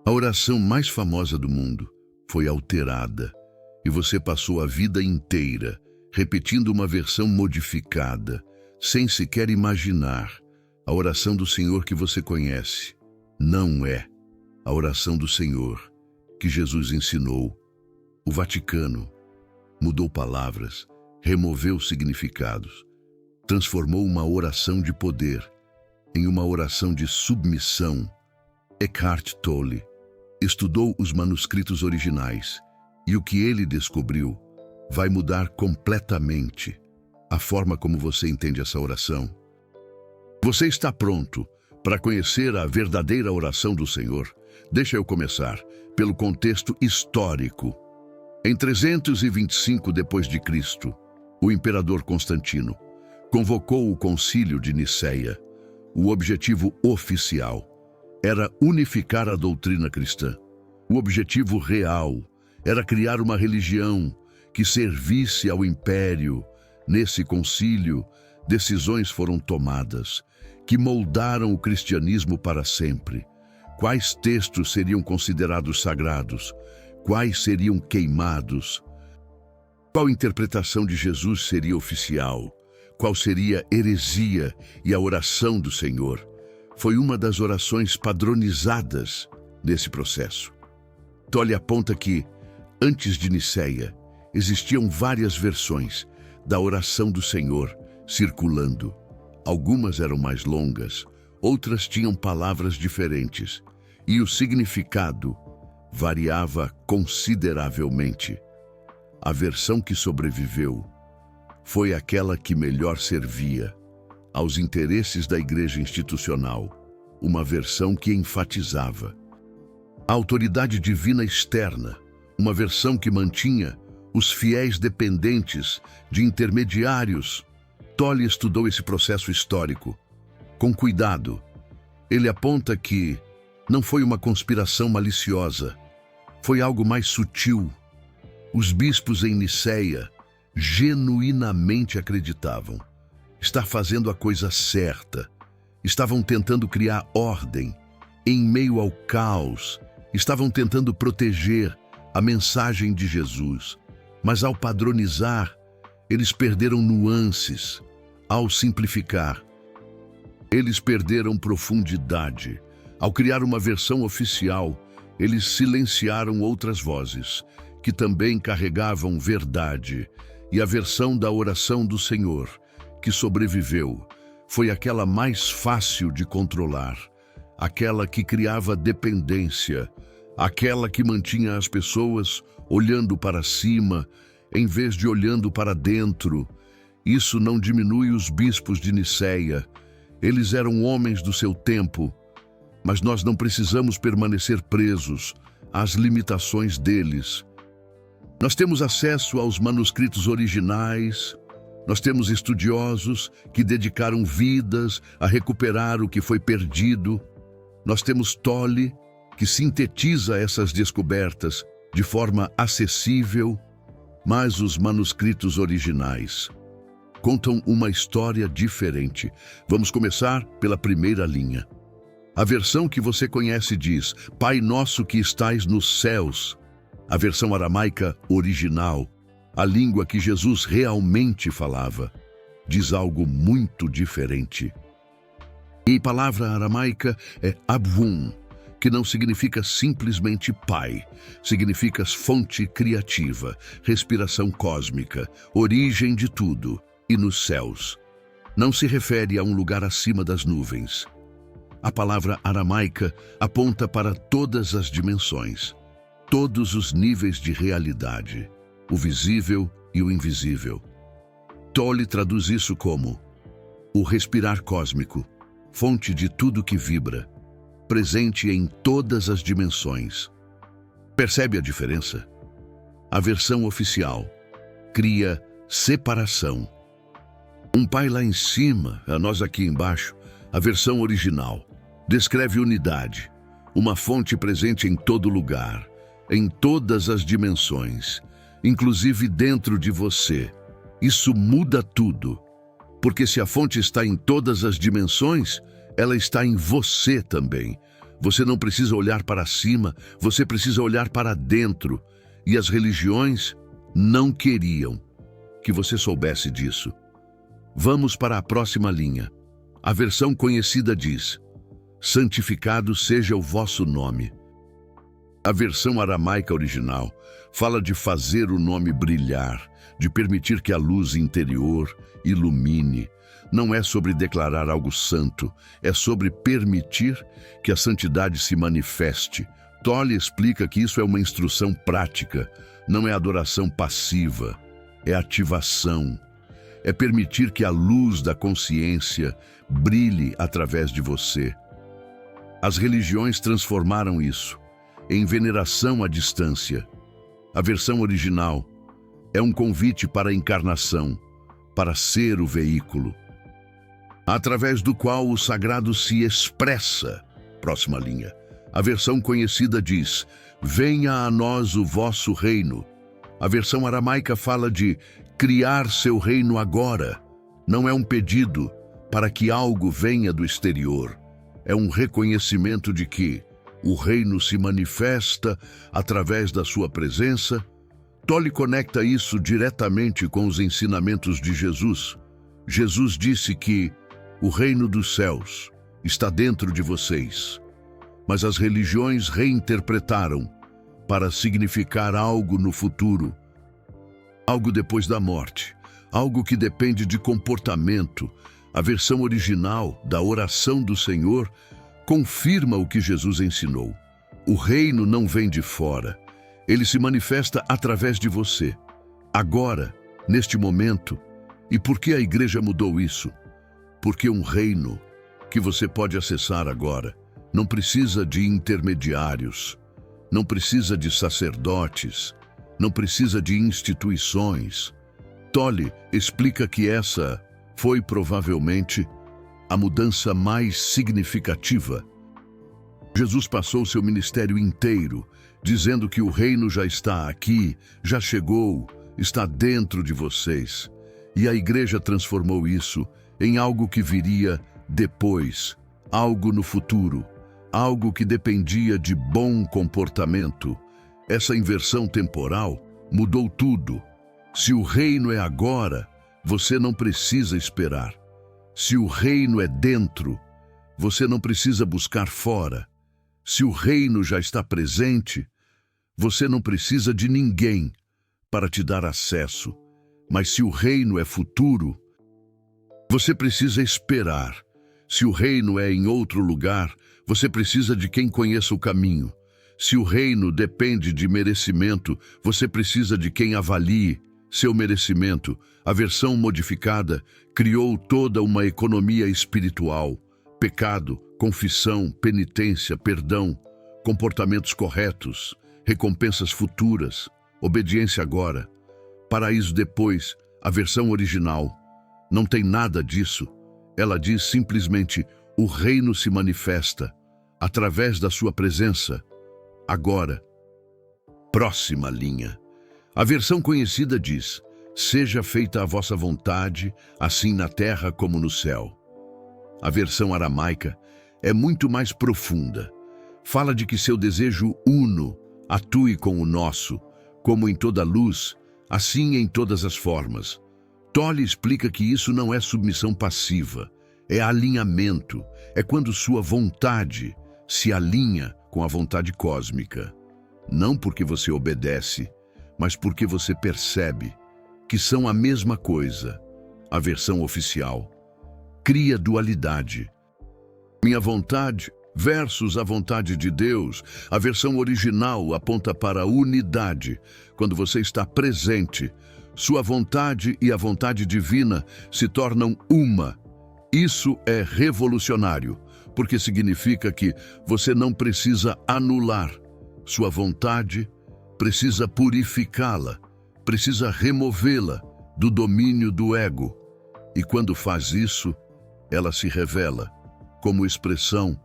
A oração mais famosa do mundo foi alterada e você passou a vida inteira repetindo uma versão modificada, sem sequer imaginar. A oração do Senhor que você conhece não é a oração do Senhor que Jesus ensinou. O Vaticano mudou palavras, removeu significados, transformou uma oração de poder em uma oração de submissão. Eckhart Tolle estudou os manuscritos originais e o que ele descobriu vai mudar completamente a forma como você entende essa oração. Você está pronto para conhecer a verdadeira oração do Senhor? Deixa eu começar pelo contexto histórico. Em 325 d.C., o imperador Constantino convocou o Concílio de Nicéia. O objetivo oficial era unificar a doutrina cristã. O objetivo real era criar uma religião que servisse ao império. Nesse concílio, decisões foram tomadas que moldaram o cristianismo para sempre. Quais textos seriam considerados sagrados? Quais seriam queimados? Qual interpretação de Jesus seria oficial? Qual seria heresia e a oração do Senhor? Foi uma das orações padronizadas nesse processo. Tolle aponta que, antes de Nicéia, existiam várias versões da oração do Senhor circulando. Algumas eram mais longas, outras tinham palavras diferentes, e o significado variava consideravelmente. A versão que sobreviveu foi aquela que melhor servia aos interesses da igreja institucional, uma versão que enfatizava a autoridade divina externa, uma versão que mantinha os fiéis dependentes de intermediários. Tolle estudou esse processo histórico com cuidado. Ele aponta que não foi uma conspiração maliciosa, foi algo mais sutil. Os bispos em Nicéia genuinamente acreditavam estar fazendo a coisa certa, estavam tentando criar ordem em meio ao caos, estavam tentando proteger a mensagem de Jesus, mas ao padronizar, eles perderam nuances. Ao simplificar, eles perderam profundidade. Ao criar uma versão oficial, eles silenciaram outras vozes que também carregavam verdade. E a versão da oração do Senhor que sobreviveu foi aquela mais fácil de controlar, aquela que criava dependência, aquela que mantinha as pessoas olhando para cima em vez de olhando para dentro. Isso não diminui os bispos de Nicéia. Eles eram homens do seu tempo, mas nós não precisamos permanecer presos às limitações deles. Nós temos acesso aos manuscritos originais, nós temos estudiosos que dedicaram vidas a recuperar o que foi perdido. Nós temos Tolle, que sintetiza essas descobertas de forma acessível, mas os manuscritos originais contam uma história diferente. Vamos começar pela primeira linha. A versão que você conhece diz: Pai nosso que estais nos céus. A versão aramaica original, a língua que Jesus realmente falava, diz algo muito diferente. E a palavra aramaica é Abvum, que não significa simplesmente pai, significa fonte criativa, respiração cósmica, origem de tudo. E nos céus. Não se refere a um lugar acima das nuvens. A palavra aramaica aponta para todas as dimensões, todos os níveis de realidade, o visível e o invisível. Tolle traduz isso como o respirar cósmico, fonte de tudo que vibra, presente em todas as dimensões. Percebe a diferença? A versão oficial cria separação. Um pai lá em cima, a nós aqui embaixo. A versão original descreve unidade, uma fonte presente em todo lugar, em todas as dimensões, inclusive dentro de você. Isso muda tudo, porque se a fonte está em todas as dimensões, ela está em você também. Você não precisa olhar para cima, você precisa olhar para dentro. E as religiões não queriam que você soubesse disso. Vamos para a próxima linha. A versão conhecida diz: santificado seja o vosso nome. A versão aramaica original fala de fazer o nome brilhar, de permitir que a luz interior ilumine. Não é sobre declarar algo santo, é sobre permitir que a santidade se manifeste. Tolle explica que isso é uma instrução prática, não é adoração passiva, é ativação. É permitir que a luz da consciência brilhe através de você. As religiões transformaram isso em veneração à distância. A versão original é um convite para a encarnação, para ser o veículo, através do qual o sagrado se expressa. Próxima linha. A versão conhecida diz: venha a nós o vosso reino. A versão aramaica fala de criar seu reino agora. Não é um pedido para que algo venha do exterior. É um reconhecimento de que o reino se manifesta através da sua presença. Tolle conecta isso diretamente com os ensinamentos de Jesus. Jesus disse que o reino dos céus está dentro de vocês, mas as religiões reinterpretaram para significar algo no futuro, algo depois da morte, algo que depende de comportamento. A versão original da oração do Senhor confirma o que Jesus ensinou. O reino não vem de fora, ele se manifesta através de você, agora, neste momento. E por que a igreja mudou isso? Porque um reino que você pode acessar agora não precisa de intermediários, não precisa de sacerdotes, não precisa de instituições. Tolle explica que essa foi provavelmente a mudança mais significativa. Jesus passou seu ministério inteiro dizendo que o reino já está aqui, já chegou, está dentro de vocês. E a igreja transformou isso em algo que viria depois, algo no futuro, algo que dependia de bom comportamento. Essa inversão temporal mudou tudo. Se o reino é agora, você não precisa esperar. Se o reino é dentro, você não precisa buscar fora. Se o reino já está presente, você não precisa de ninguém para te dar acesso. Mas se o reino é futuro, você precisa esperar. Se o reino é em outro lugar, você precisa de quem conheça o caminho. Se o reino depende de merecimento, você precisa de quem avalie seu merecimento. A versão modificada criou toda uma economia espiritual: pecado, confissão, penitência, perdão, comportamentos corretos, recompensas futuras, obediência agora, paraíso depois. A versão original não tem nada disso. Ela diz simplesmente: o reino se manifesta através da sua presença agora. Próxima linha. A versão conhecida diz: seja feita a vossa vontade, assim na terra como no céu. A versão aramaica é muito mais profunda. Fala de que seu desejo uno atue com o nosso, como em toda luz, assim em todas as formas. Tolle explica que isso não é submissão passiva, é alinhamento, é quando sua vontade se alinha com a vontade cósmica. Não porque você obedece, mas porque você percebe que são a mesma coisa. A versão oficial cria dualidade. Minha vontade versus a vontade de Deus. A versão original aponta para a unidade. Quando você está presente, sua vontade e a vontade divina se tornam uma. Isso é revolucionário, porque significa que você não precisa anular sua vontade, precisa purificá-la, precisa removê-la do domínio do ego. E quando faz isso, ela se revela como expressão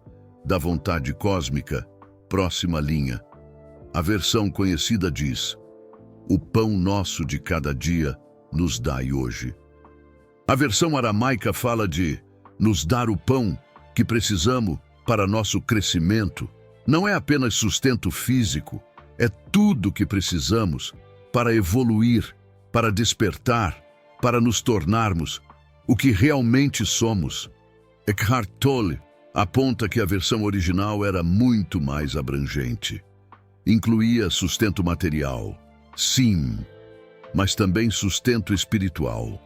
da vontade cósmica. Próxima linha. A versão conhecida diz: o pão nosso de cada dia nos dai hoje. A versão aramaica fala de nos dar o pão que precisamos para nosso crescimento não é apenas sustento físico, é tudo o que precisamos para evoluir, para despertar, para nos tornarmos o que realmente somos. Eckhart Tolle aponta que a versão original era muito mais abrangente. Incluía sustento material, sim, mas também sustento espiritual.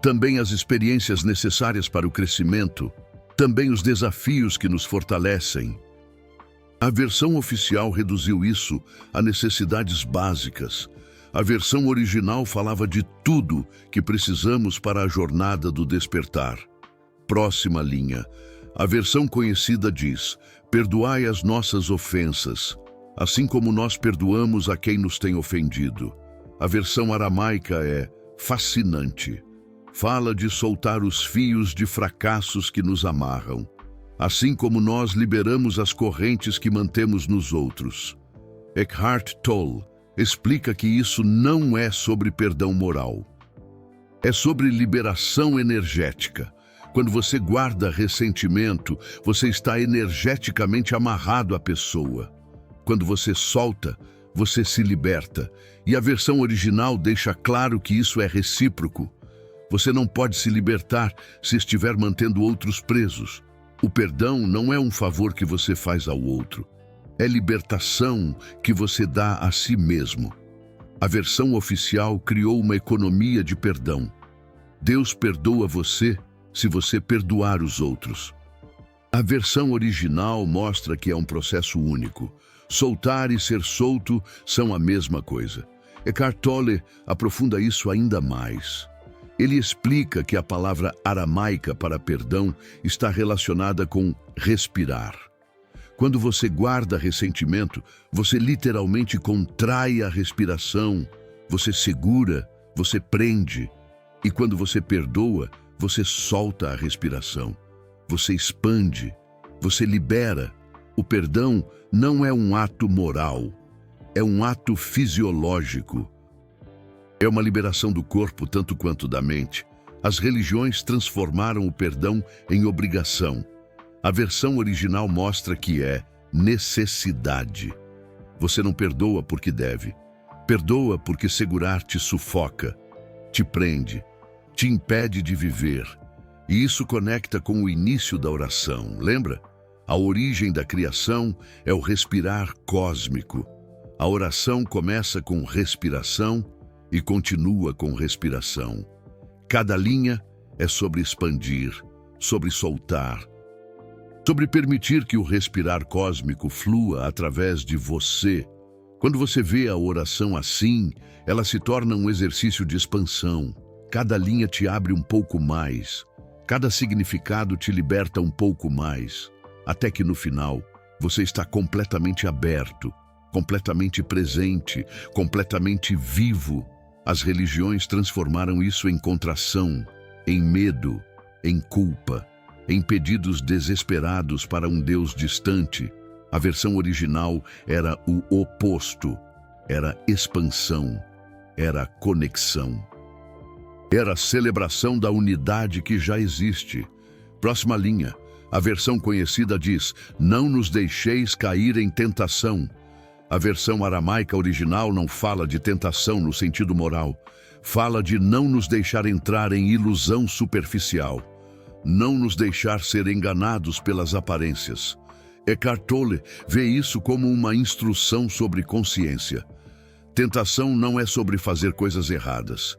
Também as experiências necessárias para o crescimento, também os desafios que nos fortalecem. A versão oficial reduziu isso a necessidades básicas. A versão original falava de tudo que precisamos para a jornada do despertar. Próxima linha. A versão conhecida diz: perdoai as nossas ofensas, assim como nós perdoamos a quem nos tem ofendido. A versão aramaica é fascinante. Fala de soltar os fios de fracassos que nos amarram, assim como nós liberamos as correntes que mantemos nos outros. Eckhart Tolle explica que isso não é sobre perdão moral. É sobre liberação energética. Quando você guarda ressentimento, você está energeticamente amarrado à pessoa. Quando você solta, você se liberta. E a versão original deixa claro que isso é recíproco. Você não pode se libertar se estiver mantendo outros presos. O perdão não é um favor que você faz ao outro. É libertação que você dá a si mesmo. A versão oficial criou uma economia de perdão. Deus perdoa você se você perdoar os outros. A versão original mostra que é um processo único. Soltar e ser solto são a mesma coisa. Eckhart Tolle aprofunda isso ainda mais. Ele explica que a palavra aramaica para perdão está relacionada com respirar. Quando você guarda ressentimento, você literalmente contrai a respiração, você segura, você prende. E quando você perdoa, você solta a respiração, você expande, você libera. O perdão não é um ato moral, é um ato fisiológico. É uma liberação do corpo tanto quanto da mente. As religiões transformaram o perdão em obrigação. A versão original mostra que é necessidade. Você não perdoa porque deve. Perdoa porque segurar te sufoca, te prende, te impede de viver. E isso conecta com o início da oração, lembra? A origem da criação é o respirar cósmico. A oração começa com respiração e continua com respiração. Cada linha é sobre expandir, sobre soltar, sobre permitir que o respirar cósmico flua através de você. Quando você vê a oração assim, ela se torna um exercício de expansão. Cada linha te abre um pouco mais, cada significado te liberta um pouco mais, até que no final você está completamente aberto, completamente presente, completamente vivo. As religiões transformaram isso em contração, em medo, em culpa, em pedidos desesperados para um Deus distante. A versão original era o oposto, era expansão, era conexão. Era a celebração da unidade que já existe. Próxima linha. A versão conhecida diz: não nos deixeis cair em tentação. A versão aramaica original não fala de tentação no sentido moral. Fala de não nos deixar entrar em ilusão superficial. Não nos deixar ser enganados pelas aparências. Eckhart Tolle vê isso como uma instrução sobre consciência. Tentação não é sobre fazer coisas erradas.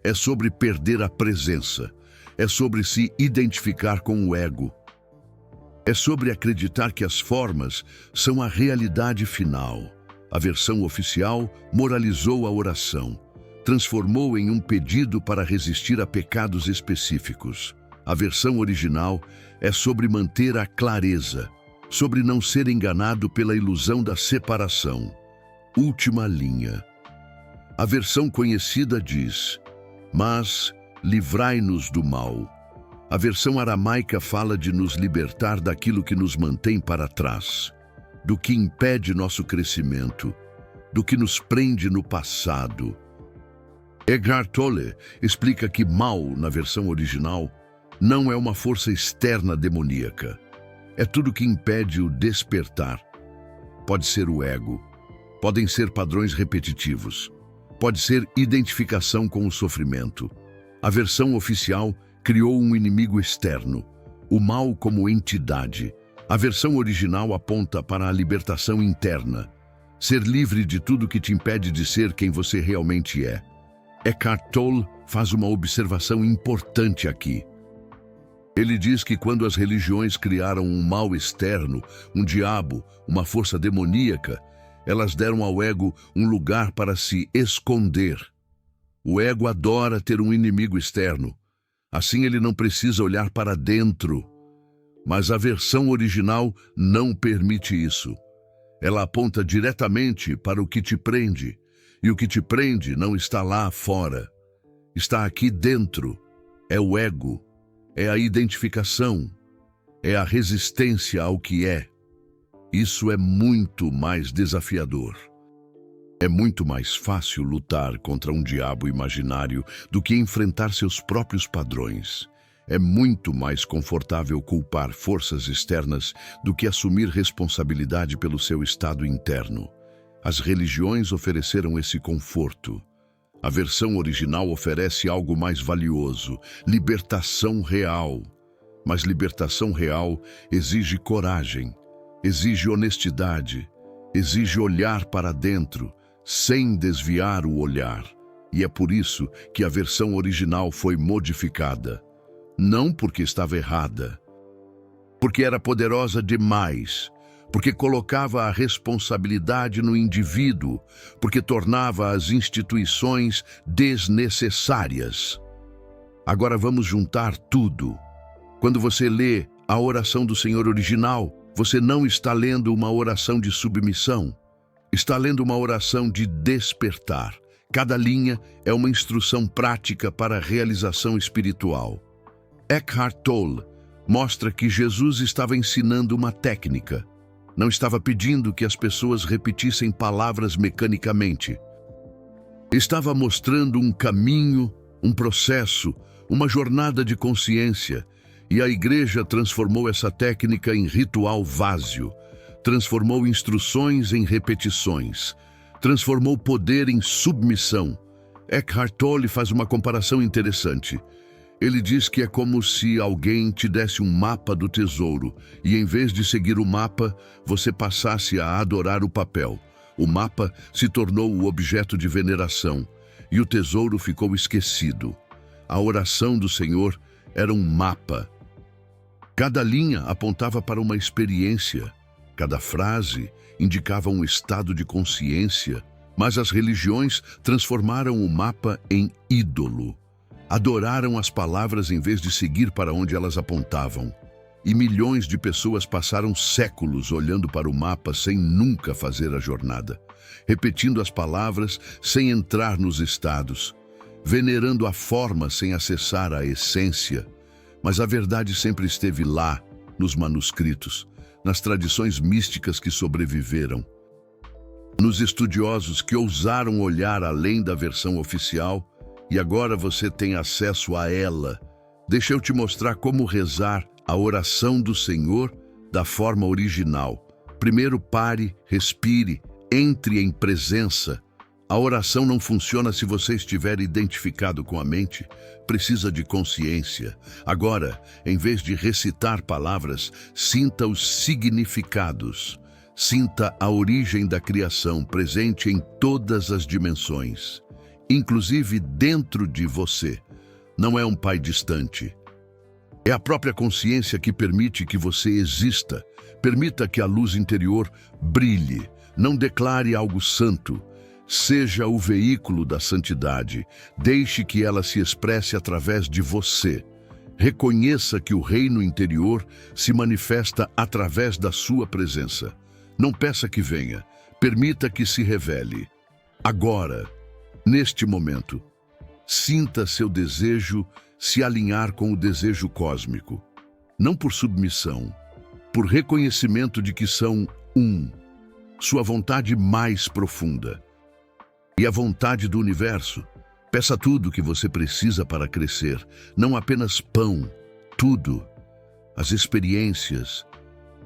É sobre perder a presença. É sobre se identificar com o ego. É sobre acreditar que as formas são a realidade final. A versão oficial moralizou a oração, transformou em um pedido para resistir a pecados específicos. A versão original é sobre manter a clareza, sobre não ser enganado pela ilusão da separação. Última linha. A versão conhecida diz: mas livrai-nos do mal. A versão aramaica fala de nos libertar daquilo que nos mantém para trás, do que impede nosso crescimento, do que nos prende no passado. Eckhart Tolle explica que mal, na versão original, não é uma força externa demoníaca. É tudo que impede o despertar. Pode ser o ego, podem ser padrões repetitivos, pode ser identificação com o sofrimento. A versão oficial criou um inimigo externo, o mal como entidade. A versão original aponta para a libertação interna, ser livre de tudo que te impede de ser quem você realmente é. Eckhart Tolle faz uma observação importante aqui. Ele diz que quando as religiões criaram um mal externo, um diabo, uma força demoníaca, elas deram ao ego um lugar para se esconder. O ego adora ter um inimigo externo. Assim ele não precisa olhar para dentro. Mas a versão original não permite isso. Ela aponta diretamente para o que te prende. E o que te prende não está lá fora. Está aqui dentro. É o ego. É a identificação. É a resistência ao que é. Isso é muito mais desafiador. É muito mais fácil lutar contra um diabo imaginário do que enfrentar seus próprios padrões. É muito mais confortável culpar forças externas do que assumir responsabilidade pelo seu estado interno. As religiões ofereceram esse conforto. A versão original oferece algo mais valioso, libertação real. Mas libertação real exige coragem, exige honestidade, exige olhar para dentro, sem desviar o olhar. E é por isso que a versão original foi modificada. Não porque estava errada, porque era poderosa demais, porque colocava a responsabilidade no indivíduo, porque tornava as instituições desnecessárias. Agora vamos juntar tudo. Quando você lê a oração do Senhor original, você não está lendo uma oração de submissão, está lendo uma oração de despertar. Cada linha é uma instrução prática para a realização espiritual. Eckhart Tolle mostra que Jesus estava ensinando uma técnica. Não estava pedindo que as pessoas repetissem palavras mecanicamente. Estava mostrando um caminho, um processo, uma jornada de consciência. E a igreja transformou essa técnica em ritual vazio, transformou instruções em repetições, transformou poder em submissão. Eckhart Tolle faz uma comparação interessante. Ele diz que é como se alguém te desse um mapa do tesouro e, em vez de seguir o mapa, você passasse a adorar o papel. O mapa se tornou o objeto de veneração e o tesouro ficou esquecido. A oração do Senhor era um mapa. Cada linha apontava para uma experiência, cada frase indicava um estado de consciência, mas as religiões transformaram o mapa em ídolo. Adoraram as palavras em vez de seguir para onde elas apontavam. E milhões de pessoas passaram séculos olhando para o mapa sem nunca fazer a jornada, repetindo as palavras sem entrar nos estados, venerando a forma sem acessar a essência. Mas a verdade sempre esteve lá, nos manuscritos, nas tradições místicas que sobreviveram, nos estudiosos que ousaram olhar além da versão oficial. E agora você tem acesso a ela. Deixa eu te mostrar como rezar a oração do Senhor da forma original. Primeiro pare, respire, entre em presença. A oração não funciona se você estiver identificado com a mente. Precisa de consciência. Agora, em vez de recitar palavras, sinta os significados. Sinta a origem da criação presente em todas as dimensões, inclusive dentro de você. Não é um pai distante. É a própria consciência que permite que você exista. Permita que a luz interior brilhe. Não declare algo santo. Seja o veículo da santidade. Deixe que ela se expresse através de você. Reconheça que o reino interior se manifesta através da sua presença. Não peça que venha. Permita que se revele. Agora, neste momento, sinta seu desejo se alinhar com o desejo cósmico. Não por submissão, por reconhecimento de que são um. Sua vontade mais profunda. E a vontade do universo. Peça tudo o que você precisa para crescer. Não apenas pão, tudo. As experiências,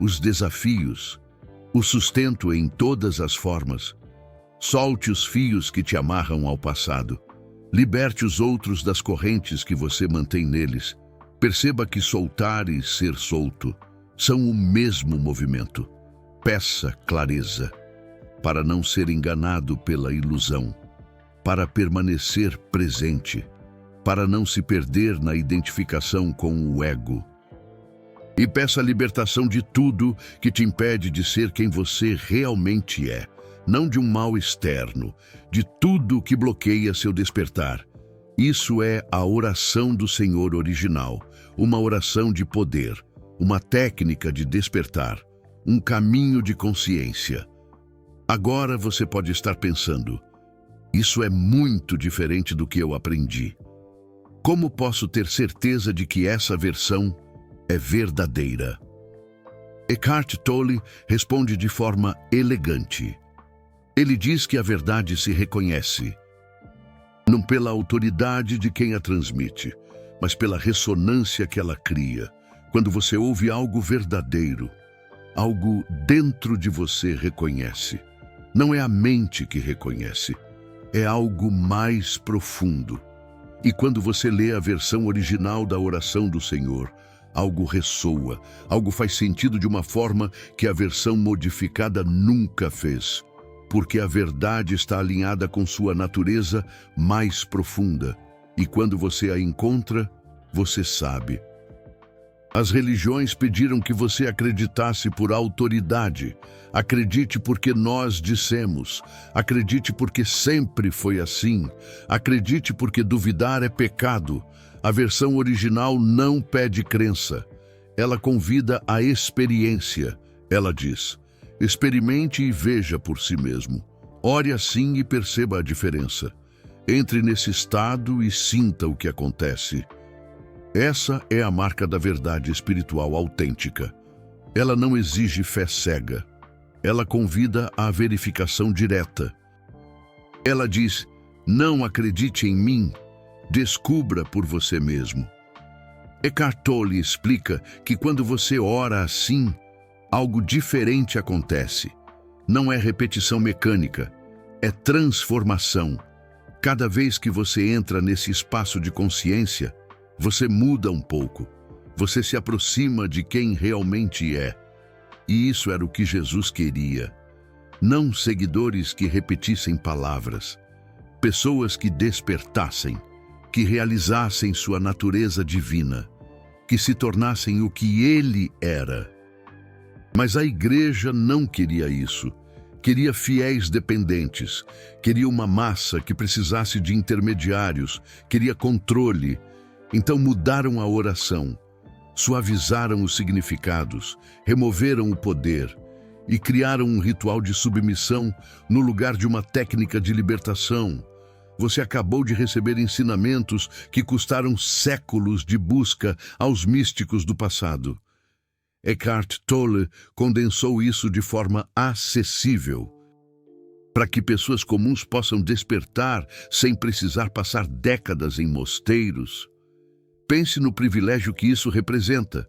os desafios, o sustento em todas as formas. Solte os fios que te amarram ao passado. Liberte os outros das correntes que você mantém neles. Perceba que soltar e ser solto são o mesmo movimento. Peça clareza, para não ser enganado pela ilusão, para permanecer presente, para não se perder na identificação com o ego. E peça a libertação de tudo que te impede de ser quem você realmente é, não de um mal externo, de tudo que bloqueia seu despertar. Isso é a oração do Senhor original, uma oração de poder, uma técnica de despertar, um caminho de consciência. Agora você pode estar pensando, isso é muito diferente do que eu aprendi. Como posso ter certeza de que essa versão é verdadeira? Eckhart Tolle responde de forma elegante. Ele diz que a verdade se reconhece, não pela autoridade de quem a transmite, mas pela ressonância que ela cria. Quando você ouve algo verdadeiro, algo dentro de você reconhece. Não é a mente que reconhece, é algo mais profundo. E quando você lê a versão original da oração do Senhor, algo ressoa, algo faz sentido de uma forma que a versão modificada nunca fez, porque a verdade está alinhada com sua natureza mais profunda. E quando você a encontra, você sabe. As religiões pediram que você acreditasse por autoridade. Acredite porque nós dissemos. Acredite porque sempre foi assim. Acredite porque duvidar é pecado. A versão original não pede crença. Ela convida à experiência. Ela diz: experimente e veja por si mesmo. Ore assim e perceba a diferença. Entre nesse estado e sinta o que acontece. Essa é a marca da verdade espiritual autêntica. Ela não exige fé cega. Ela convida à verificação direta. Ela diz: não acredite em mim, descubra por você mesmo. Eckhart Tolle explica que quando você ora assim, algo diferente acontece. Não é repetição mecânica, é transformação. Cada vez que você entra nesse espaço de consciência, você muda um pouco. Você se aproxima de quem realmente é. E isso era o que Jesus queria. Não seguidores que repetissem palavras. Pessoas que despertassem, que realizassem sua natureza divina, que se tornassem o que ele era. Mas a igreja não queria isso. Queria fiéis dependentes. Queria uma massa que precisasse de intermediários. Queria controle. Então mudaram a oração, suavizaram os significados, removeram o poder e criaram um ritual de submissão no lugar de uma técnica de libertação. Você acabou de receber ensinamentos que custaram séculos de busca aos místicos do passado. Eckhart Tolle condensou isso de forma acessível, para que pessoas comuns possam despertar sem precisar passar décadas em mosteiros. Pense no privilégio que isso representa.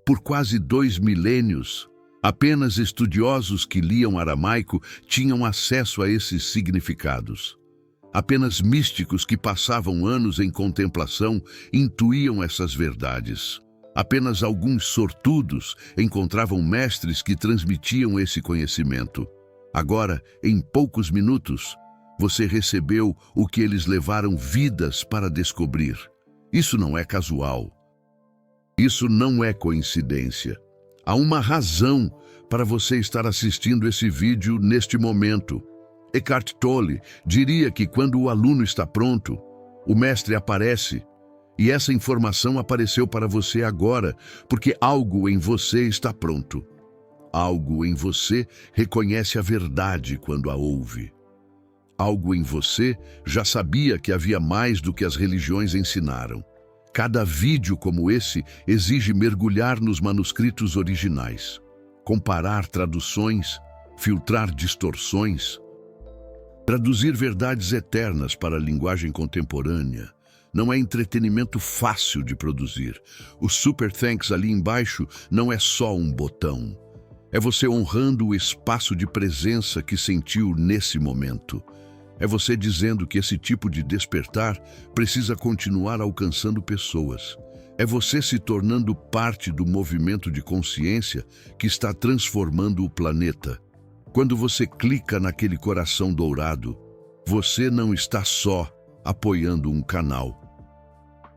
Por quase 2 milênios, apenas estudiosos que liam aramaico tinham acesso a esses significados. Apenas místicos que passavam anos em contemplação intuíam essas verdades. Apenas alguns sortudos encontravam mestres que transmitiam esse conhecimento. Agora, em poucos minutos, você recebeu o que eles levaram vidas para descobrir. Isso não é casual. Isso não é coincidência. Há uma razão para você estar assistindo esse vídeo neste momento. Eckhart Tolle diria que quando o aluno está pronto, o mestre aparece. E essa informação apareceu para você agora, porque algo em você está pronto. Algo em você reconhece a verdade quando a ouve. Algo em você já sabia que havia mais do que as religiões ensinaram. Cada vídeo como esse exige mergulhar nos manuscritos originais, comparar traduções, filtrar distorções, traduzir verdades eternas para a linguagem contemporânea. Não é entretenimento fácil de produzir. O Super Thanks ali embaixo não é só um botão. É você honrando o espaço de presença que sentiu nesse momento. É você dizendo que esse tipo de despertar precisa continuar alcançando pessoas. É você se tornando parte do movimento de consciência que está transformando o planeta. Quando você clica naquele coração dourado, você não está só apoiando um canal.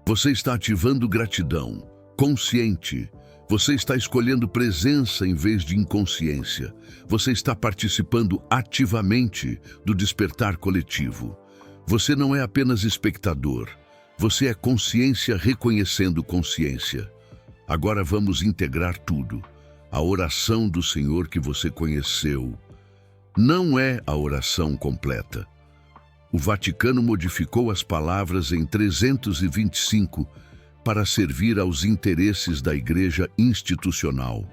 Você está ativando gratidão, consciente. Você está escolhendo presença em vez de inconsciência. Você está participando ativamente do despertar coletivo. Você não é apenas espectador. Você é consciência reconhecendo consciência. Agora vamos integrar tudo. A oração do Senhor que você conheceu não é a oração completa. O Vaticano modificou as palavras em 325 para servir aos interesses da Igreja institucional.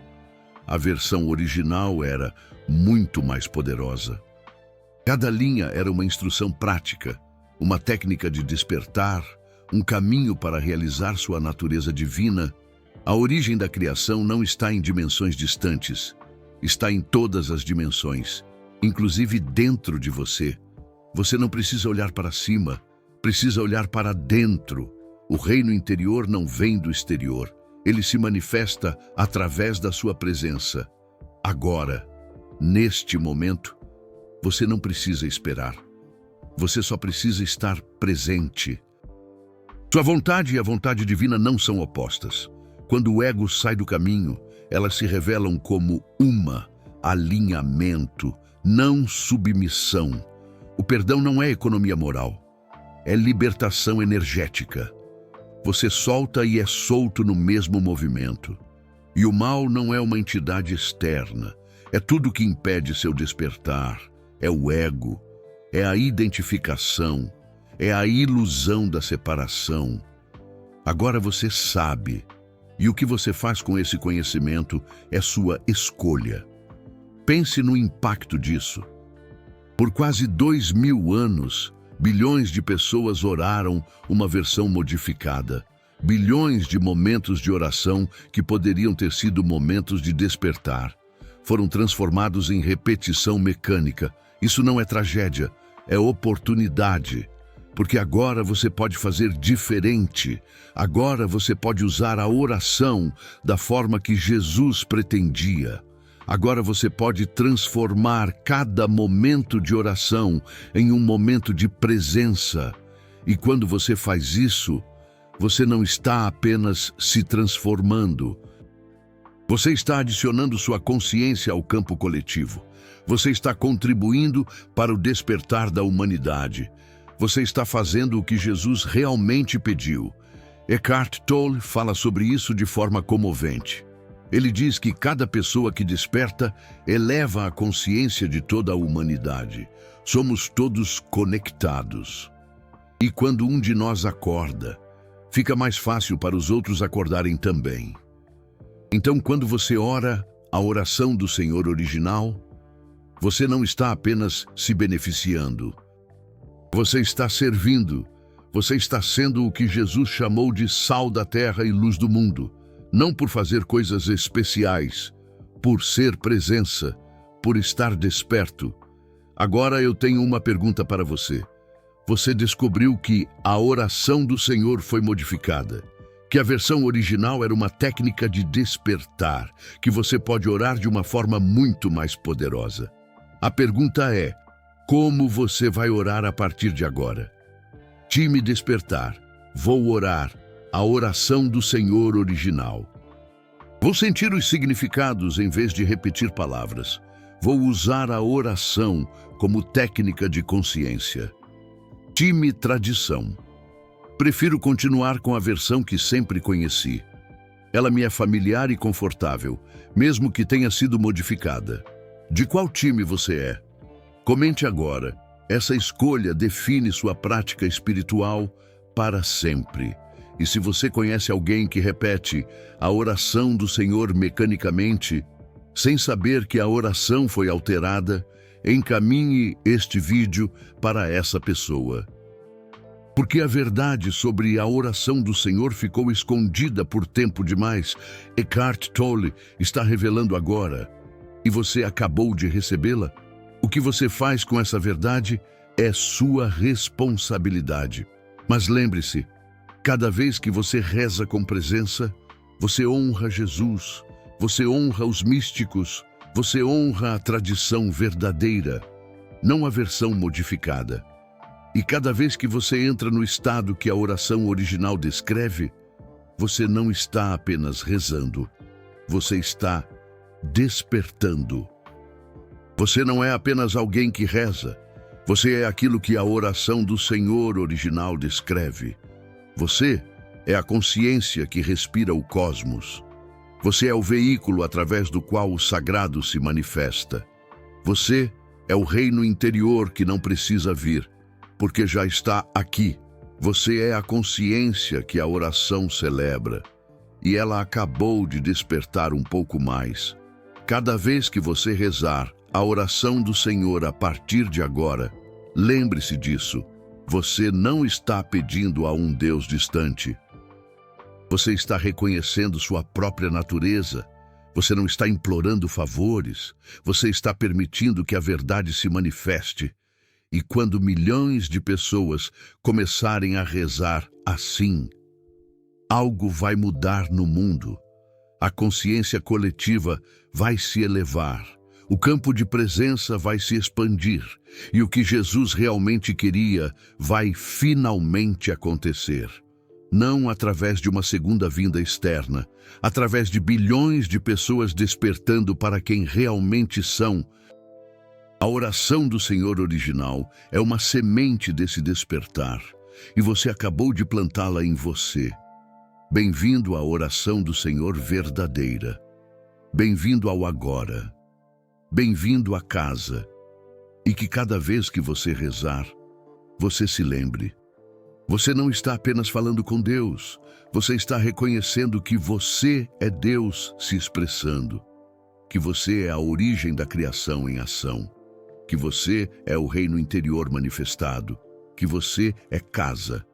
A versão original era muito mais poderosa. Cada linha era uma instrução prática, uma técnica de despertar, um caminho para realizar sua natureza divina. A origem da criação não está em dimensões distantes, está em todas as dimensões, inclusive dentro de você. Você não precisa olhar para cima, precisa olhar para dentro. O reino interior não vem do exterior, ele se manifesta através da sua presença. Agora, neste momento, você não precisa esperar. Você só precisa estar presente. Sua vontade e a vontade divina não são opostas. Quando o ego sai do caminho, elas se revelam como alinhamento, não submissão. O perdão não é economia moral, é libertação energética. Você solta e é solto no mesmo movimento. E o mal não é uma entidade externa, é tudo que impede seu despertar, é o ego, é a identificação, é a ilusão da separação. Agora você sabe, e o que você faz com esse conhecimento é sua escolha. Pense no impacto disso. Por quase 2000 anos, bilhões de pessoas oraram uma versão modificada. Bilhões de momentos de oração que poderiam ter sido momentos de despertar foram transformados em repetição mecânica. Isso não é tragédia, é oportunidade. Porque agora você pode fazer diferente. Agora você pode usar a oração da forma que Jesus pretendia. Agora você pode transformar cada momento de oração em um momento de presença. E quando você faz isso, você não está apenas se transformando. Você está adicionando sua consciência ao campo coletivo. Você está contribuindo para o despertar da humanidade. Você está fazendo o que Jesus realmente pediu. Eckhart Tolle fala sobre isso de forma comovente. Ele diz que cada pessoa que desperta eleva a consciência de toda a humanidade. Somos todos conectados. E quando um de nós acorda, fica mais fácil para os outros acordarem também. Então, quando você ora a oração do Senhor original, você não está apenas se beneficiando. Você está servindo. Você está sendo o que Jesus chamou de sal da terra e luz do mundo. Não por fazer coisas especiais, por ser presença, por estar desperto. Agora eu tenho uma pergunta para você. Você descobriu que a oração do Senhor foi modificada, que a versão original era uma técnica de despertar, que você pode orar de uma forma muito mais poderosa. A pergunta é, como você vai orar a partir de agora? Time Despertar, vou orar a oração do Senhor original. Vou sentir os significados em vez de repetir palavras. Vou usar a oração como técnica de consciência. Time Tradição. Prefiro continuar com a versão que sempre conheci. Ela me é familiar e confortável, mesmo que tenha sido modificada. De qual time você é? Comente agora. Essa escolha define sua prática espiritual para sempre. E se você conhece alguém que repete a oração do Senhor mecanicamente, sem saber que a oração foi alterada, encaminhe este vídeo para essa pessoa. Porque a verdade sobre a oração do Senhor ficou escondida por tempo demais, Eckhart Tolle está revelando agora. e você acabou de recebê-la? O que você faz com essa verdade é sua responsabilidade. Mas lembre-se, cada vez que você reza com presença, você honra Jesus, você honra os místicos, você honra a tradição verdadeira, não a versão modificada. E cada vez que você entra no estado que a oração original descreve, você não está apenas rezando, você está despertando. Você não é apenas alguém que reza, você é aquilo que a oração do Senhor original descreve. Você é a consciência que respira o cosmos. Você é o veículo através do qual o sagrado se manifesta. Você é o reino interior que não precisa vir, porque já está aqui. Você é a consciência que a oração celebra, e ela acabou de despertar um pouco mais. Cada vez que você rezar a oração do Senhor a partir de agora, lembre-se disso. Você não está pedindo a um Deus distante. Você está reconhecendo sua própria natureza. Você não está implorando favores. Você está permitindo que a verdade se manifeste. E quando milhões de pessoas começarem a rezar assim, algo vai mudar no mundo. A consciência coletiva vai se elevar. O campo de presença vai se expandir. E o que Jesus realmente queria vai finalmente acontecer. Não através de uma segunda vinda externa, através de bilhões de pessoas despertando para quem realmente são. A oração do Senhor original é uma semente desse despertar, e você acabou de plantá-la em você. Bem-vindo à oração do Senhor verdadeira. Bem-vindo ao agora. Bem-vindo à casa. E que cada vez que você rezar, você se lembre. Você não está apenas falando com Deus, você está reconhecendo que você é Deus se expressando, que você é a origem da criação em ação, que você é o reino interior manifestado, que você é casa,